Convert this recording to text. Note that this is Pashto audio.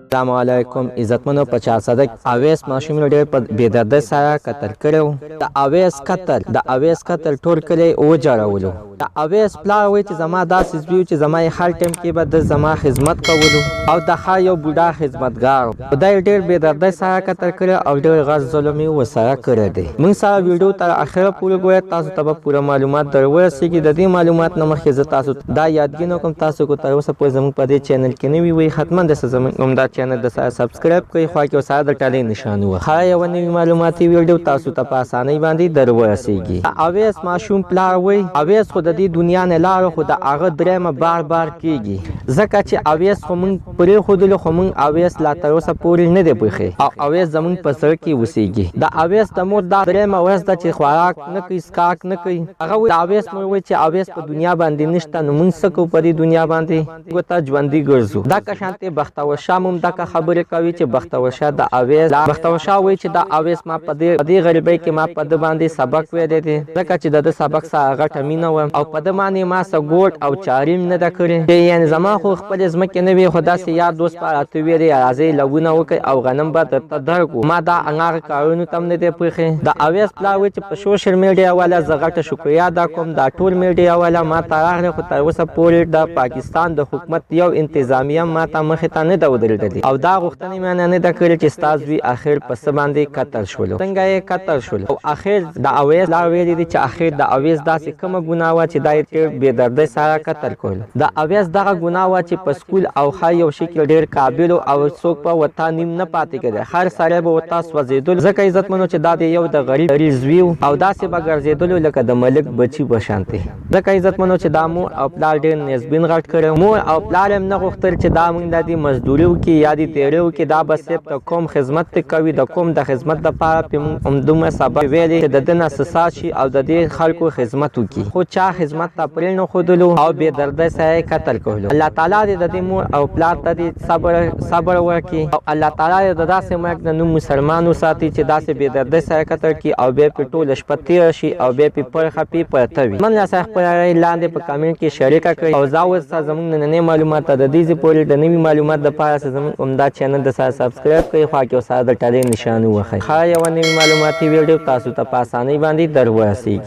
السلام علیکم عزتمنو په چا صدق اویس ماشوم ډېر په بېدردۍ سره قتل کړی د اویس قتل ټول کلی وجړولو د اویس پلار وایي چې زما داسې زوی چې زما یې هر ټایم کې به د زما خدمت کولو او د هر یو بوډا خدمتګار خدای ډېر بېدردۍ سره قتل کړی او ډېر غټ ظلم یې ورسره کړی دی. موږ سره ویډیو تر اخره پورې ګورئ، تاسو ته به پوره معلومات در ورسېږي. د دې معلومات نه مخکې زه تاسو دا یادګي کوم تاسو کو تر اوسه پورې زموږ په دې چینل کې نوي وئ حتما داسې زموږ همدا چینل د سره سبسکرایب کړئ، خوا کې ورسره د ټالۍ نښان ووهئ. هره یوه نوي معلوماتي ویډیو تاسو ته په اسانۍ باندې در ورسېږي. اویس ماشوم پلار وایي اویس خو د دې دنیا نه لاړه، خو د هغه درېیمه بار کېږي، ځکه چې اویس خو موږ پرېښودلو، خو موږ اویس لا تر اوسه پورې نه دی بخښی او اویس زموږ په زړه کې اوسېږي. د اویس د مور دا درېیمه ورځ ده چې خوراک نه کوي، څښاک نه کوي. هغه وایي د اویس مور وایي چې اویس په دنیا باندې نشته، نو موږ څه کوو په دې دنیا باندې؟ ورته ژوندي ګرځو. دغه شانتې بختور شاه هم دغه خبرې کوي چې بختور شاه د اویس بختور شاه وایي چې د اویس ما په دې غریبۍ کې ما په ده باندې سبق ویلی دی، ځکه چې د ده سبق سره غټه مینه وه او په ده باندې ما څه ګوټ او چاري نه ده کړې. یعنې زما خو خپلې ځمکې نه وي، خو داسې یار دوست په راته ویلې راځئ لوونه وکړئ او غنم به درته درکړو. ما دا هغه کارونو ته هم نه دی پرېښی. د اویس پلار وایي چې په سوشل میډیا والا زه غټه شکریه ادا کوم، دا ټول میډیا والا ما ته راغلی، خو تر اوسه پورې د پاکستان د حکومت یو انتظامیه ما ته مخې ته نه ده ودرېدلې او دا غوښتنې مې نه ده کړې چې ستا زوی اخر په څه باندې قتل شولو، څنګه یې قتل شولو. او اخر د اویس پلار ویلي دي چې اخر د اویس داسې کومه ګناه وه چې دا یې ډېر بېدردۍ سره قتل کړلو. د اویس دغه ګناه وه چې په سکول او هر یو شي کې ډېر قابل او څوک په ورته نیم نه پاتې کېدی، هر سړی به ورته سوځېدلو، ځکه عزتمنو چې دا د یو د غریب زوی او داسې به ګرځېدلو لکه د ملک بچي په شانتې. ځکه عزتمنو چې دا مور او پلار ډېر نسبین غټ کړی. مور او پلار هم نه غوښتل چې دا موږ د دې مزدوري وکړي یا دې تېرې وکړي، دا به صرف د قوم خدمت کوي، د قوم د خدمت دپاره پرې موږ همدومره سبق ویلی چې د ده نه سساد شي او د دې خلکو خدمت وکړي، خو چا خدمت ته پرېنښودلو او بېدردۍ سره یې قتل کړلو. الله تعالی دې د دې مور او پلار ته دې صبر ورکړي او الله تعالی دې د داسې مرګ نه نوم مسلمان وساتي چې داسې بېدردۍ سره قتل کړي او بیا پرې ټوله شپه تېره شي او بیا پرې پرخه پرې پرته وي. من راسره خپله رایې لاندې په کامنټ کې شریکه کړئ او زه اوس زموږ نننۍ معلومات ته د دې ځای پورې د نوي معلومات دپاره زموږ همدا چینل د سره سبسکرایب کړئ، خوا کې ورسره د ټالۍ نښان ووهئ. هره یوه نوي معلوماتي ویډیو تاسو ته په اسانۍ باندې در ورسېږي.